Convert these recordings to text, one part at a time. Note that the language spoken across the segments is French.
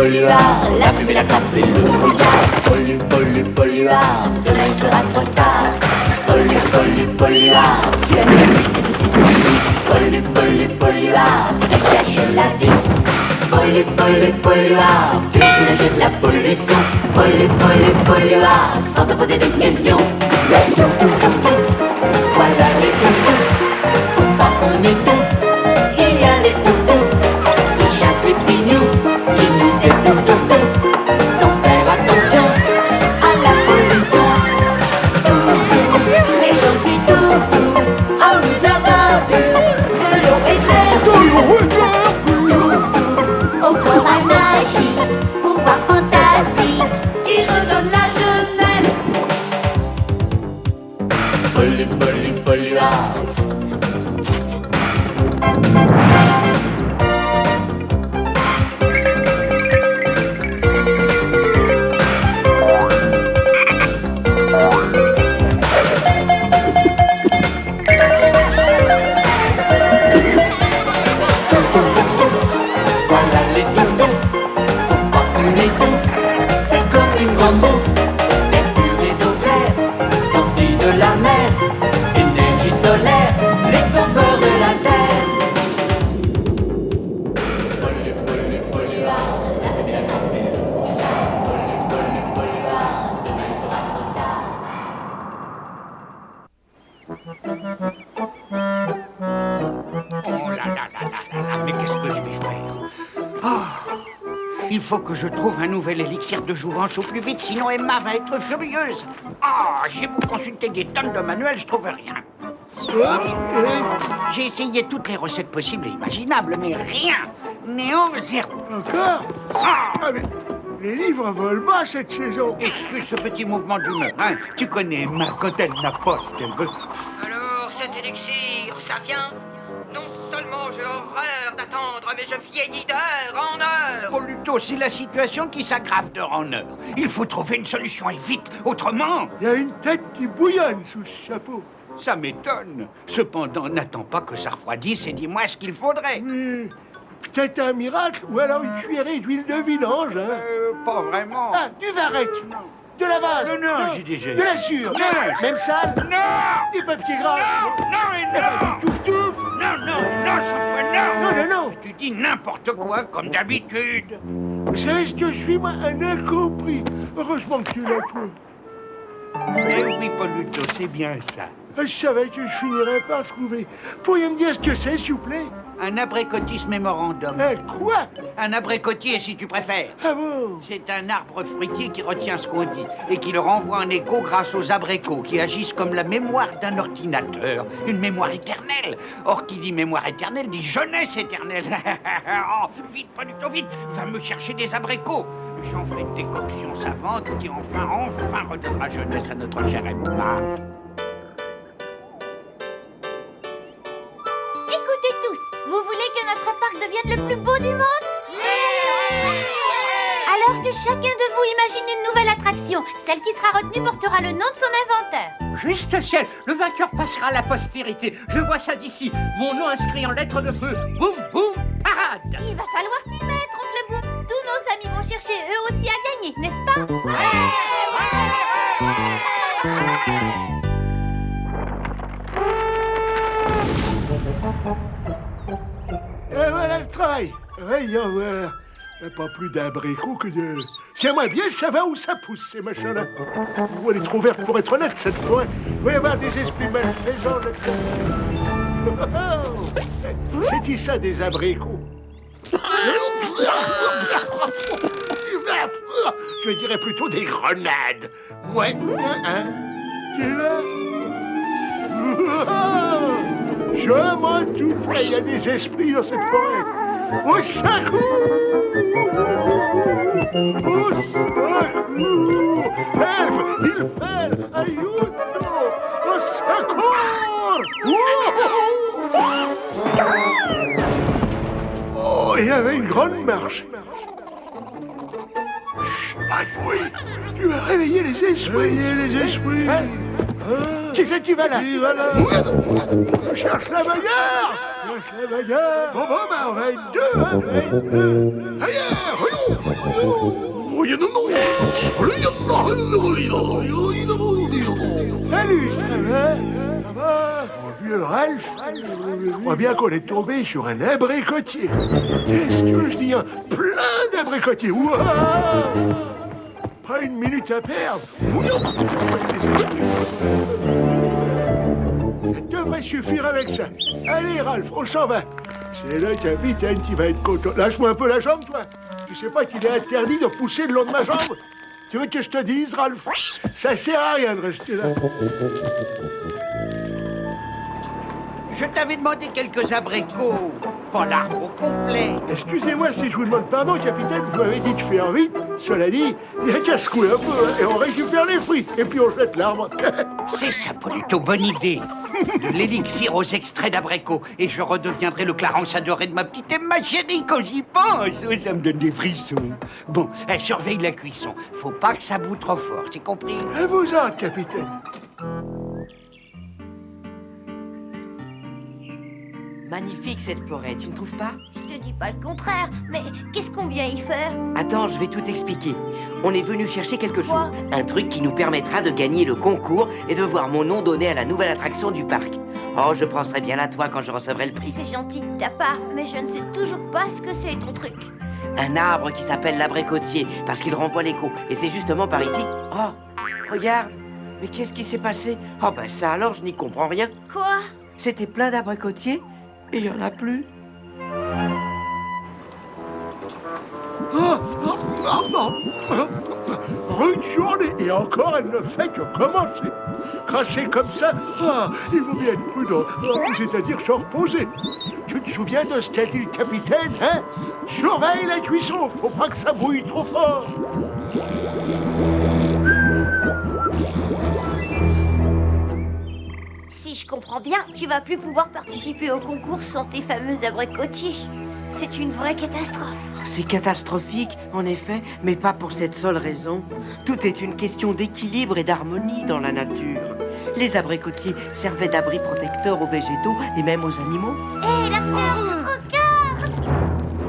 polluard, la fumée, la crasse et le brouillard. Polluard, demain il sera trop tard. Polluard, tu as mis tout ce qui s'ensuit. Polluard, tu caches la vie. Polluard, tu imagines la pollution. Polluard, sans te poser de questions. Le tout, voilà les toutous. Faut pas qu'on étouffe, il y a les toutous qui chassent les pignous, qui nous étouffent, sans faire attention à la pollution. Les gens qui touffent, à nous de la verdure, de l'eau et de l'air. Au corps magique, pouvoir fantastique, qui redonne la jeunesse. Polluard. Voilà les toutous, faut pas qu'on étouffe, c'est comme une grande bouffe. Mercure et d'eau claire, sortie de la mer, énergie solaire, les sauveurs de la terre. Polluard, la fumée, la crasse et le brouillard. Polluard, demain il sera trop tard. Oh là là là là là là, mais qu'est-ce que je vais faire? Oh, il faut que je trouve un nouvel élixir de jouvence au plus vite, sinon Emma va être furieuse. Ah, j'ai beau consulter des tonnes de manuels, je trouve rien. J'ai essayé toutes les recettes possibles et imaginables, mais rien. Néant, zéro. Encore? Ah, mais les livres volent bas cette saison. Excuse ce petit mouvement d'humeur, hein. Tu connais Emma quand elle n'a pas ce qu'elle veut. Alors, cet élixir, ça vient? Non seulement j'ai horreur d'attendre, mais je vieillis d'heure en heure. Oh, plutôt, c'est la situation qui s'aggrave d'heure en heure. Il faut trouver une solution et vite, autrement... Il y a une tête qui bouillonne sous ce chapeau. Ça m'étonne. Cependant, n'attends pas que ça refroidisse et dis-moi ce qu'il faudrait. Mais peut-être un miracle, ou alors une cuillerée d'huile de vidange, hein. Pas vraiment. Ah, du varech. Non. De la vase. Non, j'ai déjà... De la sûre. Non. Même salle. Non. Du papier gras. Non et non. Du touf-touf. Non, ça fait Non. Tu dis n'importe quoi, comme d'habitude. Vous savez ce que je suis, moi? Un incompris. Heureusement que tu l'as, toi. Eh oui, Pauluto, c'est bien ça. Je savais que je finirais par trouver. Pourriez me dire ce que c'est, s'il vous plaît? Un abricotis mémorandum. Quoi? Un abricotier, si tu préfères. Ah bon? C'est un arbre fruitier qui retient ce qu'on dit et qui le renvoie en écho grâce aux abricots qui agissent comme la mémoire d'un ordinateur. Une mémoire éternelle. Or, qui dit mémoire éternelle dit jeunesse éternelle. Oh, vite, Pauluto, vite. Va me chercher des abricots. J'en ferai une décoction savante qui enfin redonnera jeunesse à notre chère Emma. Écoutez tous, vous voulez que notre parc devienne le plus beau du monde? Alors que chacun de vous imagine une nouvelle attraction. Celle qui sera retenue portera le nom de son inventeur. Juste ciel, le vainqueur passera à la postérité. Je vois ça d'ici. Mon nom inscrit en lettres de feu. Boum, boum, parade. Il va falloir t'y mettre, oncle Boum. Tous nos amis vont chercher eux aussi à gagner, n'est-ce pas? Et voilà le travail. Voyons voir. Pas plus d'abricots que de... Tiens-moi bien, ça va où ça pousse, ces machins-là? Oh, elle est trop verte pour être honnête, cette forêt. Il doit y avoir des esprits malfaisants là. C'est ça, des abricots. Je dirais plutôt des grenades. Ouais, hein? Qui est là? Je m'en doutais, il y a des esprits dans cette forêt. Au secours! Au secours! Help! Il fait! Aiuto! Au secours! Oh, il y avait une grande marche. Chut, pas de bruit! Tu vas réveiller les esprits! Réveiller les esprits! Hein? Qui c'est qui va là? Qui va là? Je cherche la bagarre! Bon, ben, on va être deux, hein? Ailleurs! Salut, ça va? Ça va? Mon vieux Ralph? Je crois bien qu'on est tombé sur un abricotier. Qu'est-ce que je dis, hein? Plein d'abricotiers. Ouah! Pas une minute à perdre. Ça devrait suffire avec ça. Allez, Ralph, on s'en va. C'est le capitaine qui va être content. Lâche-moi un peu la jambe, toi. Tu sais pas qu'il est interdit de pousser le long de ma jambe? Tu veux que je te dise, Ralph? Ça sert à rien de rester là. Je t'avais demandé quelques abricots, pas l'arbre au complet. Excusez-moi si je vous demande pardon, capitaine. Vous m'avez dit de faire vite. Cela dit, il y a qu'à secouer un peu, hein, et on récupère les fruits. Et puis on jette l'arbre. C'est ça, plutôt bonne idée. De l'élixir aux extraits d'abricots. Et je redeviendrai le Clarence adoré de ma petite Emma chérie quand j'y pense. Oh, ça me donne des frissons. Bon, surveille la cuisson. Faut pas que ça bout trop fort, c'est compris? À vous en, capitaine. Magnifique cette forêt, tu ne trouves pas? Je te dis pas le contraire, mais qu'est-ce qu'on vient y faire? Attends, je vais tout expliquer. On est venu chercher quelque chose. Quoi? Un truc qui nous permettra de gagner le concours et de voir mon nom donné à la nouvelle attraction du parc. Oh, je penserai bien à toi quand je recevrai le prix. C'est gentil de ta part, mais je ne sais toujours pas ce que c'est ton truc. Un arbre qui s'appelle l'abricotier, parce qu'il renvoie l'écho. Et c'est justement par ici. Oh, regarde. Mais qu'est-ce qui s'est passé? Oh ben ça alors, je n'y comprends rien. Quoi? C'était plein d'abricotiers et il n'y en a plus. Rude journée, et encore elle ne fait que commencer. Quand c'est comme ça, il vaut bien être prudent, c'est-à-dire se reposer. Tu te souviens de ce qu'a dit le capitaine, hein? Surveille la cuisson, faut pas que ça bouille trop fort. Si je comprends bien, tu vas plus pouvoir participer au concours sans tes fameux abricotiers. C'est une vraie catastrophe. C'est catastrophique, en effet, mais pas pour cette seule raison. Tout est une question d'équilibre et d'harmonie dans la nature. Les abricotiers servaient d'abri protecteur aux végétaux et même aux animaux. Hé, la fleur, regarde!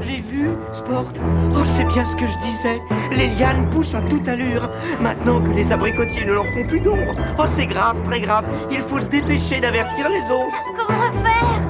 J'ai vu, Sport. Oh, c'est bien ce que je disais. Les lianes poussent à toute allure. Maintenant que les abricotiers ne leur font plus d'ombre. Oh, c'est grave, très grave. Il faut se dépêcher d'avertir les autres. Comment faire?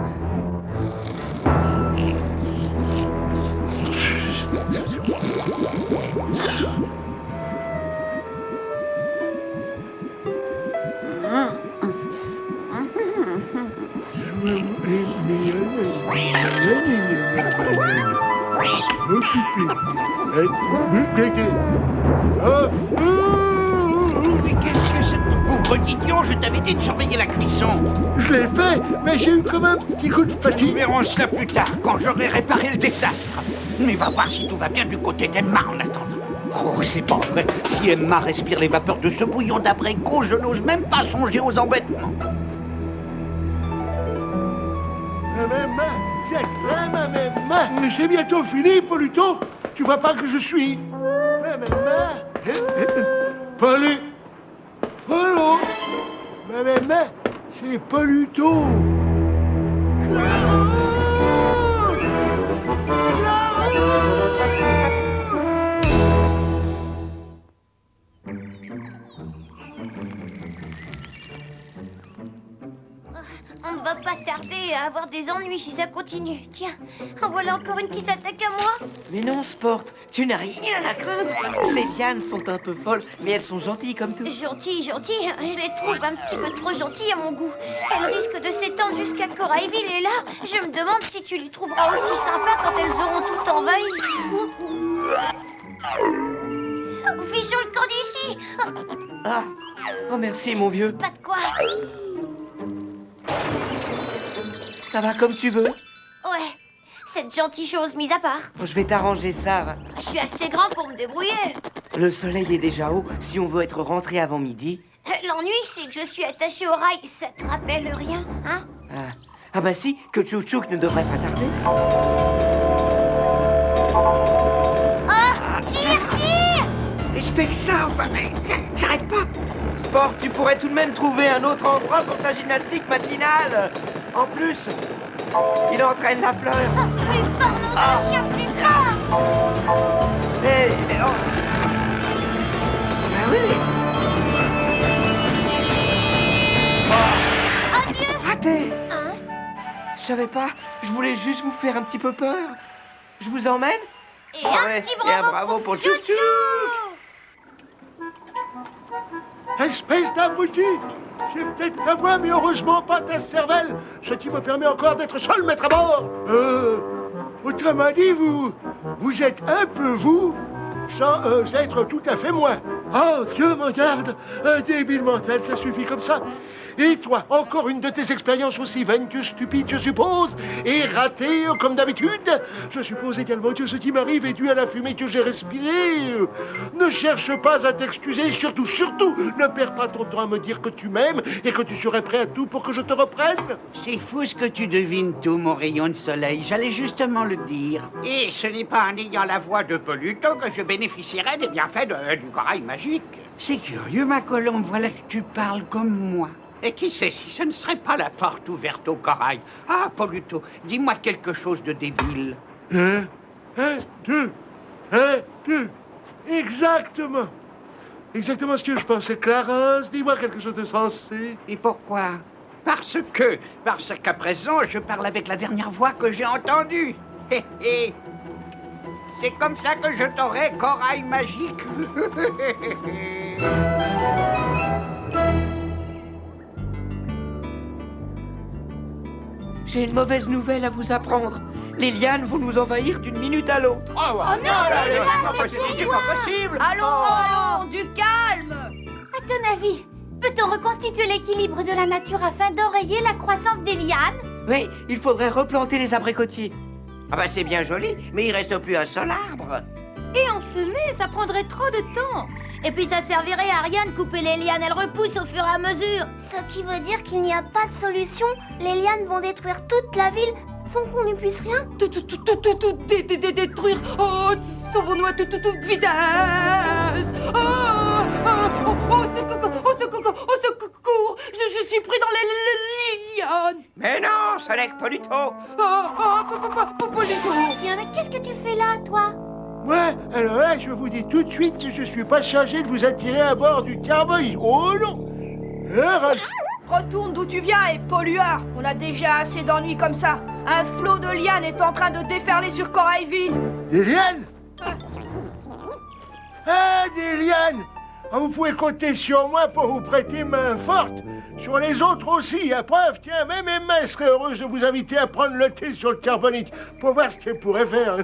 Mais qu'est-ce que c'est? Pauvre idiot, je t'avais dit de surveiller la cuisson. Je l'ai fait, mais j'ai eu comme un petit coup de Nous fatigue. verrons cela plus tard, quand j'aurai réparé le désastre. Mais va voir si tout va bien du côté d'Emma en attendant. Oh, c'est pas vrai. Si Emma respire les vapeurs de ce bouillon d'abricot, je n'ose même pas songer aux embêtements. Mes mains, c'est vraiment mes mains. Mais c'est bientôt fini, Polluto. Tu vois pas que je suis... Mes mains. Pollu. Polo. Mes mains, c'est Polluto. On va pas tarder à avoir des ennuis si ça continue. Tiens, en voilà encore une qui s'attaque à moi. Mais non, Sport, tu n'as rien à craindre. Ces lianes sont un peu folles, mais elles sont gentilles comme tout. Gentil, je les trouve un petit peu trop gentilles à mon goût. Elles risquent de s'étendre jusqu'à Corailville et là, je me demande si tu les trouveras aussi sympas quand elles auront tout envahi. Fichons le camp d'ici. Ah, oh merci mon vieux. Pas de quoi. Ça va comme tu veux. Ouais, cette gentille chose mise à part. Je vais t'arranger ça. Je suis assez grand pour me débrouiller. Le soleil est déjà haut si on veut être rentré avant midi. L'ennui, c'est que je suis attachée au rail. Ça te rappelle rien, hein? Ah bah si, que Tchouk ne devrait pas tarder. Oh, tire! Et je fais que ça, enfin, j'arrête pas. Sport, tu pourrais tout de même trouver un autre endroit pour ta gymnastique matinale. En plus, il entraîne la fleur. Plus fort, nom d'un chien, plus fort! oh. Ben oui. Adieu. Raté. Hein? Je savais pas, je voulais juste vous faire un petit peu peur. Je vous emmène? Et Ah un ouais, petit et un bravo, bravo pour Chouchou. Chouchou. Espèce d'abruti! J'ai peut-être ta voix, mais heureusement pas ta cervelle, ce qui me permet encore d'être seul maître à bord. Autrement dit, vous êtes un peu vous, sans être tout à fait moi. Oh, Dieu m'en garde! Un débile mental, ça suffit comme ça. Et toi, encore une de tes expériences aussi vaines que stupides, je suppose, et ratées comme d'habitude. Je suppose également que ce qui m'arrive est dû à la fumée que j'ai respirée. Ne cherche pas à t'excuser, surtout, ne perds pas ton temps à me dire que tu m'aimes et que tu serais prêt à tout pour que je te reprenne. C'est fou ce que tu devines tout, mon rayon de soleil. J'allais justement le dire. Et ce n'est pas en ayant la voix de Poluto que je bénéficierai des bienfaits du corail magique. C'est curieux, ma colombe, voilà que tu parles comme moi. Et qui sait si ce ne serait pas la porte ouverte au corail? Ah, Poluto, dis-moi quelque chose de débile. Un, deux. Exactement. Exactement ce que je pensais, Clarence. Dis-moi quelque chose de sensé. Et pourquoi? Parce qu'à présent, je parle avec la dernière voix que j'ai entendue. Hé, hé. C'est comme ça que je t'aurai, corail magique. J'ai une mauvaise nouvelle à vous apprendre. Les lianes vont nous envahir d'une minute à l'autre. Oh non, c'est pas possible. Allons, du calme. À ton avis, peut-on reconstituer l'équilibre de la nature afin d'enrayer la croissance des lianes? Oui, il faudrait replanter les abricotiers. Ah bah c'est bien joli, mais il reste plus un seul arbre. Et en semer, ça prendrait trop de temps. Et puis ça servirait à rien de couper les lianes, elles repoussent au fur et à mesure. Ce qui veut dire qu'il n'y a pas de solution. Les lianes vont détruire toute la ville sans qu'on n'y puisse rien. Tout détruire. Oh, sauvons-nous à toute vitesse. Secours. Je suis pris dans les lianes. Mais non, ce n'est que Poluto. Poluto. Tiens, mais qu'est-ce que tu fais là, toi? Ouais, alors là, je vous dis tout de suite que je suis pas chargé de vous attirer à bord du Carboy. Oh non! Retourne d'où tu viens et pollueur. On a déjà assez d'ennuis comme ça. Un flot de lianes est en train de déferler sur Corailville. Des lianes? Ah, des lianes! Ah, vous pouvez compter sur moi pour vous prêter main forte. Sur les autres aussi, à preuve, tiens, même Emma serait heureuse de vous inviter à prendre le thé sur le carbonique pour voir ce qu'elle pourrait faire.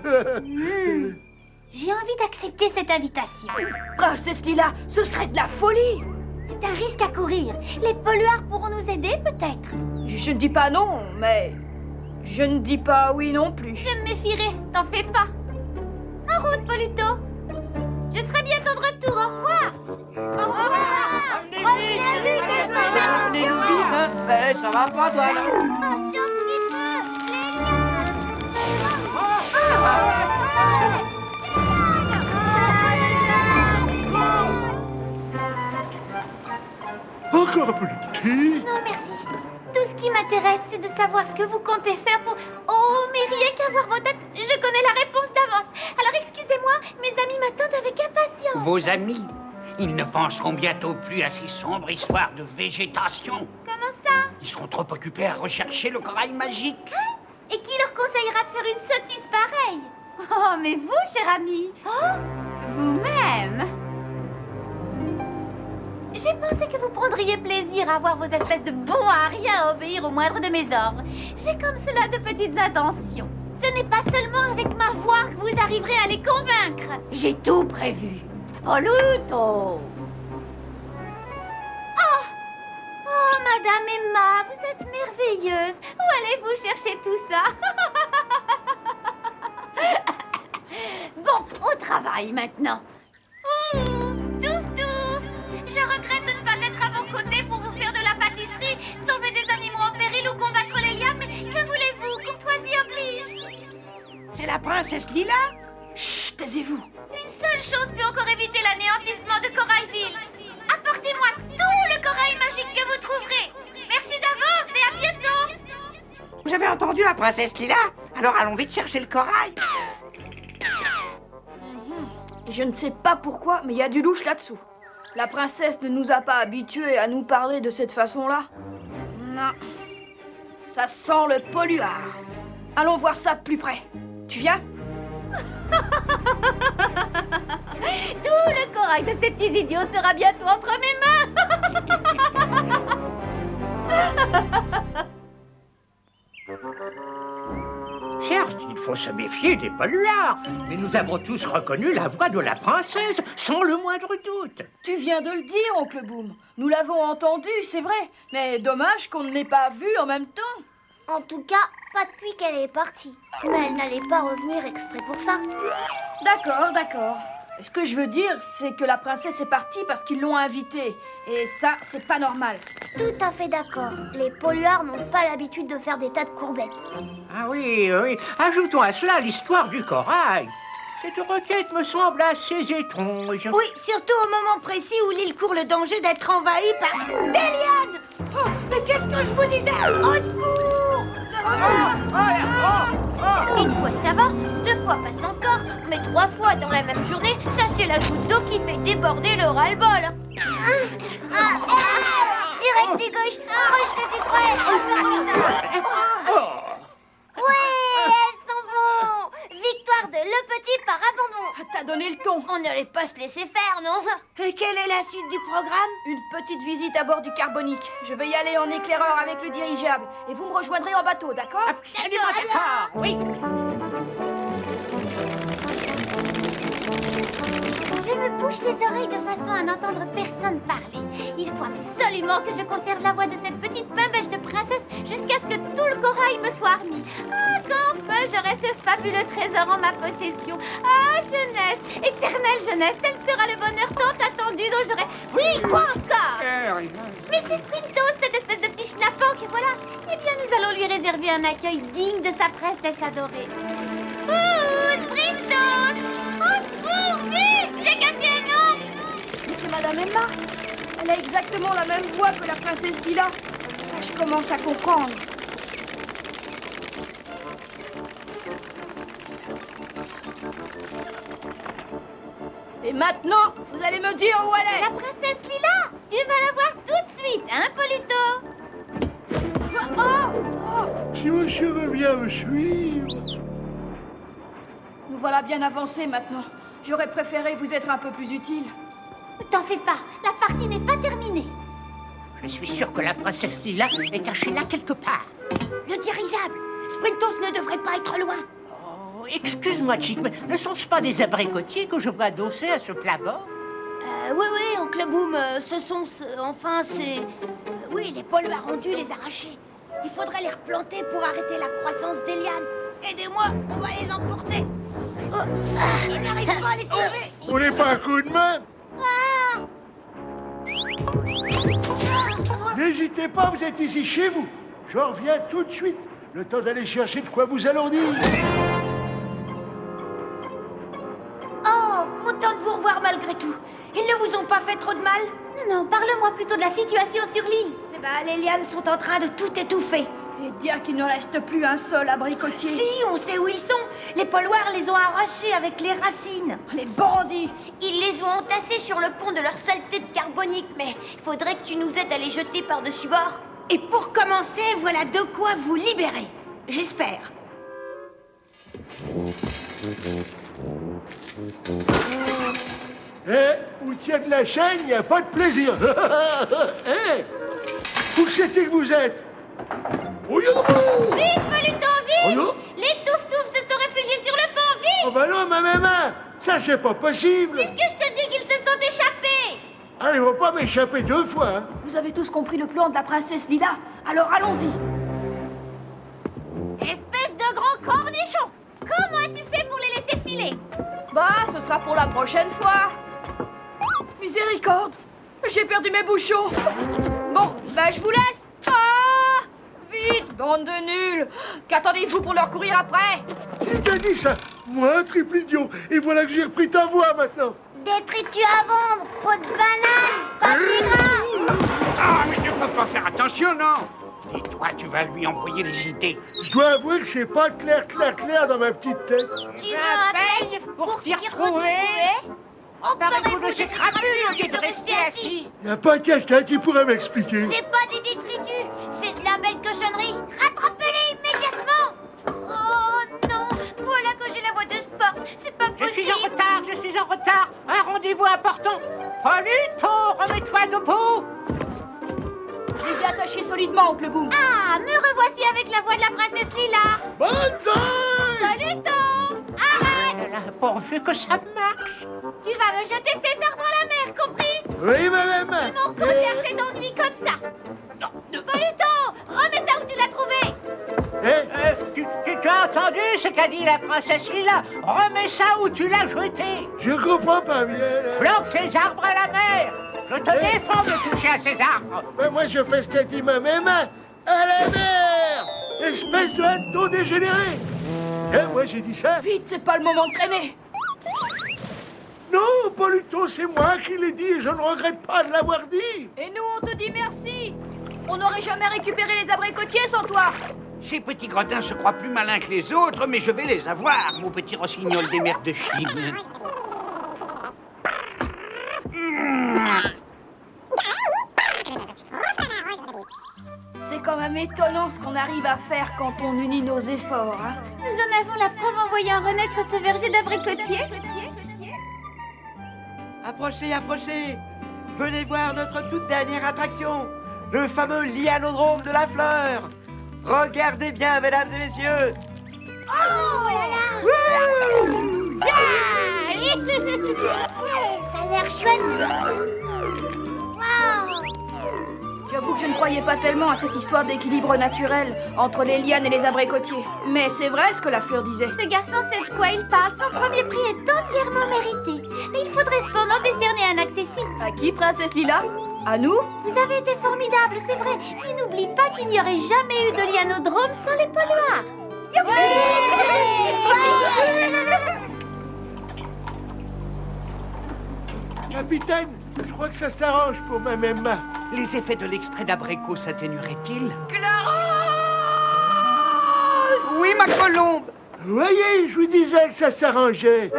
J'ai envie d'accepter cette invitation. Princesse Lila, ce serait de la folie. C'est un risque à courir. Les polluards pourront nous aider, peut-être. Je ne dis pas non, mais je ne dis pas oui non plus. Je me méfierai, t'en fais pas. En route, Poluto. Je serai bientôt de retour, au revoir. Au revoir. Revenez vite, Venez-nous vite, hein. Eh, ça va pas, toi, non? attention, petit peu. Les lianes. Encore un peu de thé? Non, merci. Tout ce qui m'intéresse, c'est de savoir ce que vous comptez faire pour... Oh, mais rien qu'à voir vos têtes, je connais la réponse d'avance. Alors excusez-moi, mes amis m'attendent avec impatience. Vos amis, ils ne penseront bientôt plus à ces sombres histoires de végétation. Comment ça? Ils seront trop occupés à rechercher le corail magique. Et qui leur conseillera de faire une sottise pareille? Oh, mais vous, cher ami. Oh, vous-même. J'ai pensé que vous prendriez plaisir à voir vos espèces de bons à rien obéir au moindre de mes ordres. J'ai comme cela de petites intentions. Ce n'est pas seulement avec ma voix que vous arriverez à les convaincre. J'ai tout prévu. Poluto. Oh, Madame Emma, vous êtes merveilleuse. Où allez-vous chercher tout ça? Bon, au travail maintenant. Touf touf. Je regrette de ne pas être à vos côtés pour vous faire de la pâtisserie, sauver des animaux en péril ou combattre les lianes, mais que voulez-vous? Courtoisie oblige. C'est la princesse Lila? Chut, taisez-vous. Une seule chose peut encore éviter l'anéantissement de Corailville. Apportez-moi tout le corail magique que vous trouverez. Merci d'avance et à bientôt. Vous avez entendu la princesse Lila? Alors allons vite chercher le corail. Je ne sais pas pourquoi, mais il y a du louche là-dessous. La princesse ne nous a pas habitués à nous parler de cette façon-là. Non. Ça sent le polluard. Allons voir ça de plus près. Tu viens? Tout le corail de ces petits idiots sera bientôt entre mes mains. Certes, il faut se méfier des polluards, mais nous avons tous reconnu la voix de la princesse, sans le moindre doute. Tu viens de le dire, oncle Boom. Nous l'avons entendu, c'est vrai. Mais dommage qu'on ne l'ait pas vu en même temps. En tout cas, pas depuis qu'elle est partie. Mais elle n'allait pas revenir exprès pour ça. D'accord, d'accord. Ce que je veux dire, c'est que la princesse est partie parce qu'ils l'ont invitée. Et ça, c'est pas normal. Tout à fait d'accord. Les polluards n'ont pas l'habitude de faire des tas de courbettes. Ah oui, oui. Ajoutons à cela l'histoire du corail. Cette requête me semble assez étrange. Oui, surtout au moment précis où l'île court le danger d'être envahie par des lianes. Oh, mais qu'est-ce que je vous disais? Au secours! Une fois ça va, 2 fois passe encore, mais 3 fois dans la même journée, ça c'est la goutte d'eau qui fait déborder le ras-le-bol. Direct du gauche, crochet du droit. Ouais, elles sont bons. Victoire de Le Petit par abandon. Ah, t'as donné le ton. On n'allait pas se laisser faire, non? Et quelle est la suite du programme? Une petite visite à bord du Carbonique. Je vais y aller en éclaireur avec le dirigeable. Et vous me rejoindrez en bateau, d'accord? Absolument d'accord, oui. Je me bouche les oreilles de façon à n'entendre personne parler. Il faut absolument que je conserve la voix de cette petite bimbèche de princesse jusqu'à ce que tout le corail me soit remis. Ah, qu'enfin j'aurai ce fabuleux trésor en ma possession. Ah, jeunesse, éternelle jeunesse, tel sera le bonheur tant attendu dont j'aurai... Oui, quoi encore? Mais c'est Sprintos, cette espèce de petit schnappant que voilà. Eh bien, nous allons lui réserver un accueil digne de sa princesse adorée. Oh, Sprintos! Au secours, vite! J'ai cassé un ongle! Mais c'est Madame Emma. Elle a exactement la même voix que la princesse Lila. Ah, je commence à comprendre. Et maintenant, vous allez me dire où elle est. La princesse Lila! Tu vas la voir tout de suite, hein, Polluto? Si monsieur veut bien me suivre. Nous voilà bien avancés maintenant. J'aurais préféré vous être un peu plus utile. Ne t'en fais pas, la partie n'est pas terminée. Je suis sûr que la princesse Lila est cachée là quelque part. Le dirigeable! Sprintos ne devrait pas être loin. Oh, excuse-moi, Chick, mais ne sont-ce pas des abricotiers que je vois adossés à ce plat-bord? Oui, oncle Boom, ce sont... enfin, c'est... oui, les polluards ont dû les arracher. Il faudrait les replanter pour arrêter la croissance des lianes. Aidez-moi, on va les emporter. Je n'arrive pas à les sauver. Vous voulez pas un coup de main? N'hésitez pas, vous êtes ici chez vous. Je reviens tout de suite. Le temps d'aller chercher de quoi vous alourdir. Oh, content de vous revoir malgré tout. Ils ne vous ont pas fait trop de mal? Non, parle-moi plutôt de la situation sur l'île. Eh ben, les lianes sont en train de tout étouffer. Et dire qu'il ne reste plus un seul abricotier. Si, on sait où ils sont. Les polluards les ont arrachés avec les racines. Les bandits! Ils les ont entassés sur le pont de leur saleté de carbonique, mais il faudrait que tu nous aides à les jeter par-dessus bord. Et pour commencer, voilà de quoi vous libérer. J'espère. Où tient de la chaîne, il n'y a pas de plaisir. Où c'était que vous êtes? Vite, Polluto, vite! Oh, Les toufs-toufs se sont réfugiés sur le pont, vite! oh bah non, ma maman, ça c'est pas possible. Puisque je te dis qu'ils se sont échappés! Allez, on va pas m'échapper 2 fois. Hein. Vous avez tous compris le plan de la princesse Lila. Alors allons-y. Espèce de grand cornichon! Comment as-tu fait pour les laisser filer? Bah, ce sera pour la prochaine fois. Miséricorde, j'ai perdu mes bouchons. Bon, bah je vous laisse. Ah! Vite, bande de nuls. Qu'attendez-vous pour leur courir après? Qui t'a dit ça? Moi, un triple idiot. Et voilà que j'ai repris ta voix maintenant. Détritus à vendre, pot de banane, papier gras. Ah, mais tu peux pas faire attention, non? Et toi, tu vas lui envoyer les idées. Je dois avouer que c'est pas clair dans ma petite tête. Tu veux un paye pour t'y retrouver? Parlez-vous de ces crapules au lieu de rester assis? Y a pas quelqu'un qui pourrait m'expliquer? C'est pas des détritus, c'est de la belle cochonnerie. Rattrapez-les immédiatement. Oh non, voilà que j'ai la voix de sport. C'est pas Je suis possible. en retard. Un rendez-vous important. Polito, remets-toi debout. Je les ai attachés solidement, oncle Boom. Ah, me revoici avec la voix de la princesse Lila. Banzai! Polito, arrête! Là, pourvu que ça marche. Tu vas me jeter ces arbres à la mer, compris? Oui, madame. Mon première c'est d'ennui comme ça. Non. Polito, remets ça où tu l'as trouvé. Tu as entendu ce qu'a dit la princesse Lila? Remets ça où tu l'as jeté. Je comprends pas bien. Là. Flanque ces arbres à la mer. Je te défends de toucher à ces arbres. Ben, moi, je fais ce qu'a dit ma maman. À la mer! Espèce de hanneton dégénéré! Moi, j'ai dit ça. Vite, c'est pas le moment de traîner. Non, Polito, c'est moi qui l'ai dit et je ne regrette pas de l'avoir dit. Et nous, on te dit merci. On n'aurait jamais récupéré les abricotiers sans toi. Ces petits gredins se croient plus malins que les autres, mais je vais les avoir, mon petit rossignol des mers de Chine. C'est quand même étonnant ce qu'on arrive à faire quand on unit nos efforts, hein. Nous en avons la preuve en voyant renaître ce verger d'abricotiers. Approchez, approchez. Venez voir notre toute dernière attraction, le fameux lianodrome de la fleur. Regardez bien, mesdames et messieurs. Oh là là. Ça a l'air chouette. Waouh. J'avoue que je ne croyais pas tellement à cette histoire d'équilibre naturel entre les lianes et les abricotiers. Mais c'est vrai ce que la fleur disait. Ce garçon sait de quoi il parle. Son premier prix est entièrement mérité. Mais il faudrait cependant décerner un accessit. À qui, princesse Lila? À nous? Vous avez été formidable, c'est vrai. Mais n'oublie pas qu'il n'y aurait jamais eu de lianodrome sans les polluards. Capitaine, je crois que ça s'arrange pour ma maman. Les effets de l'extrait d'abricot s'atténueraient-ils? Oui, ma colombe. Vous voyez, je vous disais que ça s'arrangeait.